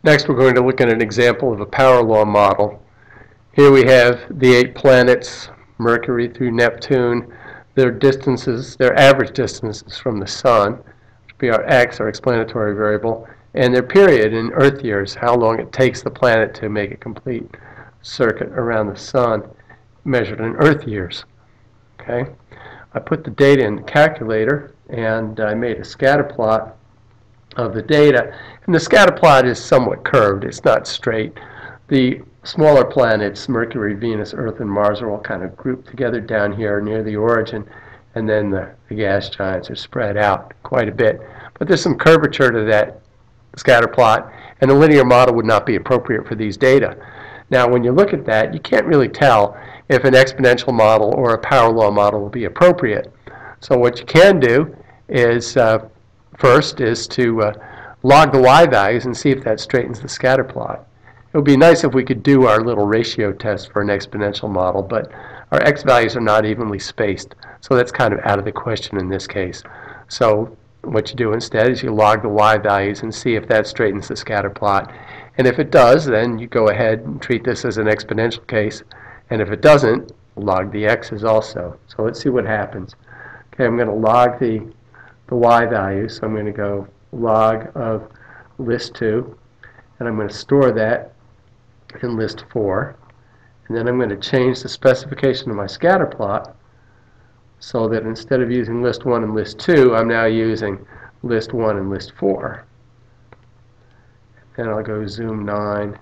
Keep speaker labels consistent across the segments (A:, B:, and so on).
A: Next, we're going to look at an example of a power law model. Here we have the 8 planets, Mercury through Neptune, their distances, their average distances from the Sun, which would be our x, our explanatory variable, and their period in Earth years, how long it takes the planet to make a complete circuit around the Sun, measured in Earth years. Okay, I put the data in the calculator, and I made a scatter plot of the data. And the scatter plot is somewhat curved. It's not straight. The smaller planets, Mercury, Venus, Earth, and Mars, are all kind of grouped together down here near the origin, and then the gas giants are spread out quite a bit. But there's some curvature to that scatter plot, and a linear model would not be appropriate for these data. Now, when you look at that, you can't really tell if an exponential model or a power law model will be appropriate. So what you can do is first is to log the y values and see if that straightens the scatter plot. It would be nice if we could do our little ratio test for an exponential model, but our x values are not evenly spaced, so that's kind of out of the question in this case. So what you do instead is you log the y values and see if that straightens the scatter plot. And if it does, then you go ahead and treat this as an exponential case. And if it doesn't, log the x's also. So let's see what happens. Okay, I'm going to log the y values. So I'm going to go log of list 2, and I'm going to store that in list 4. And then I'm going to change the specification of my scatter plot so that instead of using list 1 and list 2, I'm now using list 1 and list 4. And I'll go zoom 9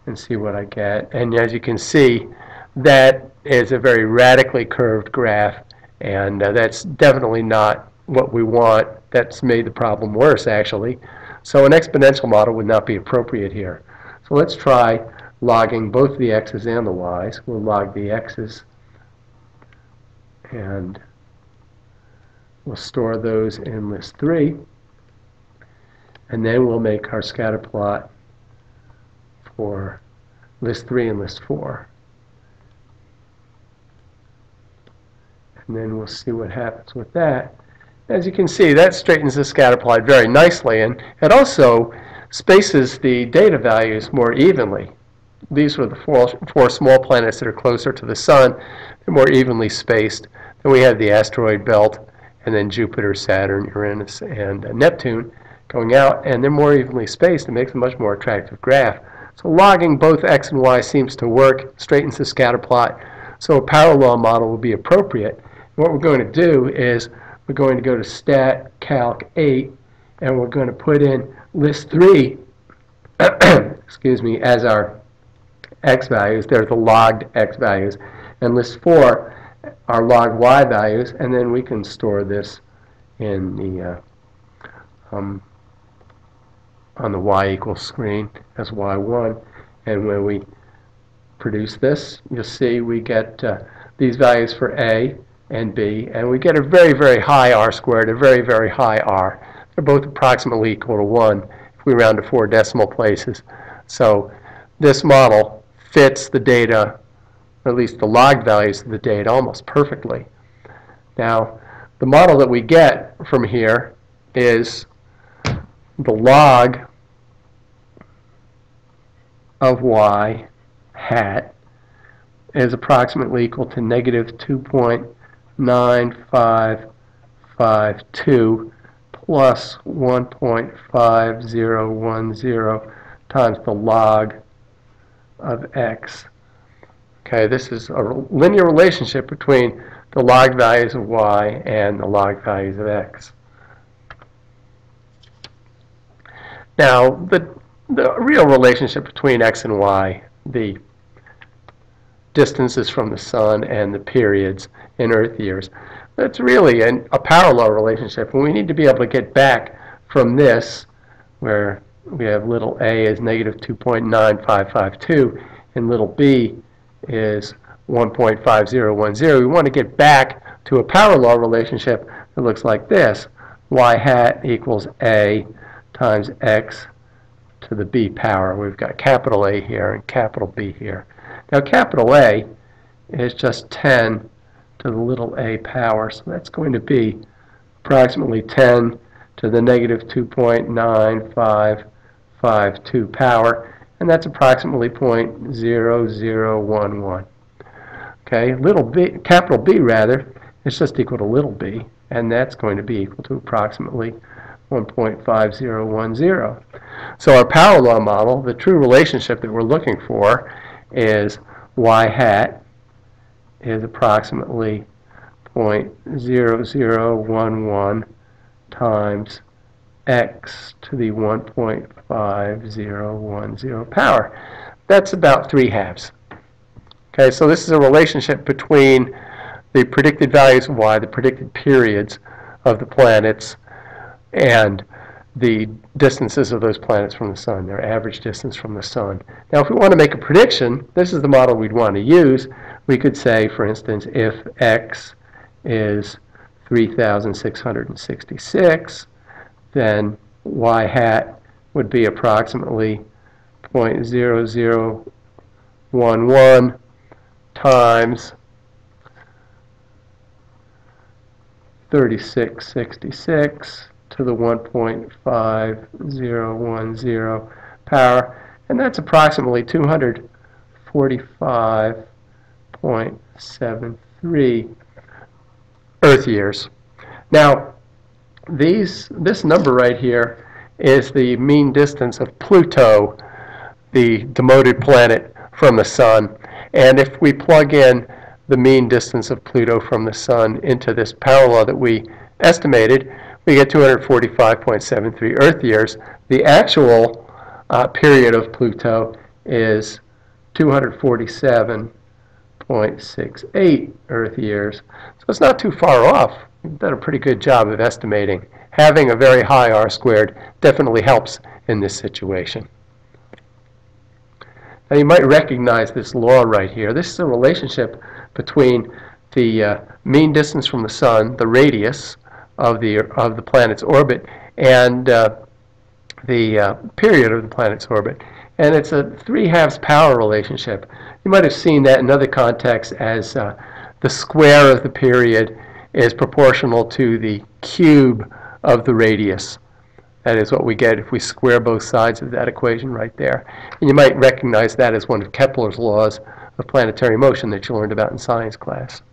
A: and see what I get. And as you can see, that is a very radically curved graph, and that's definitely not what we want. That's made the problem worse, actually. So an exponential model would not be appropriate here. So let's try logging both the x's and the y's. We'll log the x's, and we'll store those in list 3. And then we'll make our scatter plot for list 3 and list 4. And then we'll see what happens with that. As you can see, that straightens the scatter plot very nicely, and it also spaces the data values more evenly. These were the four small planets that are closer to the Sun. They're more evenly spaced. Then we have the asteroid belt, and then Jupiter, Saturn, Uranus, and Neptune going out, and they're more evenly spaced. It makes a much more attractive graph. So logging both x and y seems to work, straightens the scatter plot, so a power law model will be appropriate. What we're going to do is we're going to go to Stat Calc 8, and we're going to put in list 3 excuse me, as our x values. They're the logged x values. And list 4 are logged y values, and then we can store this in the on the y equals screen as y1. And when we produce this, you'll see we get these values for A and B, and we get a very, very high r squared, a very, very high r. They're both approximately equal to 1 if we round to 4 decimal places. So this model fits the data, or at least the logged values of the data, almost perfectly. Now, the model that we get from here is the log of y hat is approximately equal to negative 2.9552 plus 1.5010 times the log of x. Okay, this is a linear relationship between the log values of y and the log values of x. Now, the real relationship between x and y, the distances from the Sun and the periods in Earth years, that's really a parallel relationship, and we need to be able to get back from this, where we have little a is negative 2.9552 and little b is 1.5010. We want to get back to a parallel relationship that looks like this. Y hat equals a times x to the b power. We've got capital A here and capital B here. Now capital A is just 10 to the little a power, so that's going to be approximately 10 to the negative 2.9552 0.52 power, and that's approximately 0.0011. Okay, little b, capital B rather, is just equal to little b, and that's going to be equal to approximately 1.5010. So our power law model, the true relationship that we're looking for is y hat is approximately 0.0011 times x to the 1.5010 power. That's about 3/2. Okay, so this is a relationship between the predicted values of y, the predicted periods of the planets, and the distances of those planets from the sun, their average distance from the sun. Now, if we want to make a prediction, this is the model we'd want to use. We could say, for instance, if x is 3,666, then y hat would be approximately 0.0011 times 3666 to the 1.5010 power, and that's approximately 245.73 Earth years. Now, this number right here is the mean distance of Pluto, the demoted planet, from the sun. And if we plug in the mean distance of Pluto from the sun into this power law that we estimated, we get 245.73 Earth years. The actual period of Pluto is 247.68 Earth years. So it's not too far off. We've done a pretty good job of estimating. Having a very high R-squared definitely helps in this situation. Now you might recognize this law right here. This is a relationship between the mean distance from the sun, the radius of the planet's orbit, and the period of the planet's orbit. And it's a 3/2 power relationship. You might have seen that in other contexts as the square of the period is proportional to the cube of the radius. That is what we get if we square both sides of that equation right there. And you might recognize that as one of Kepler's laws of planetary motion that you learned about in science class.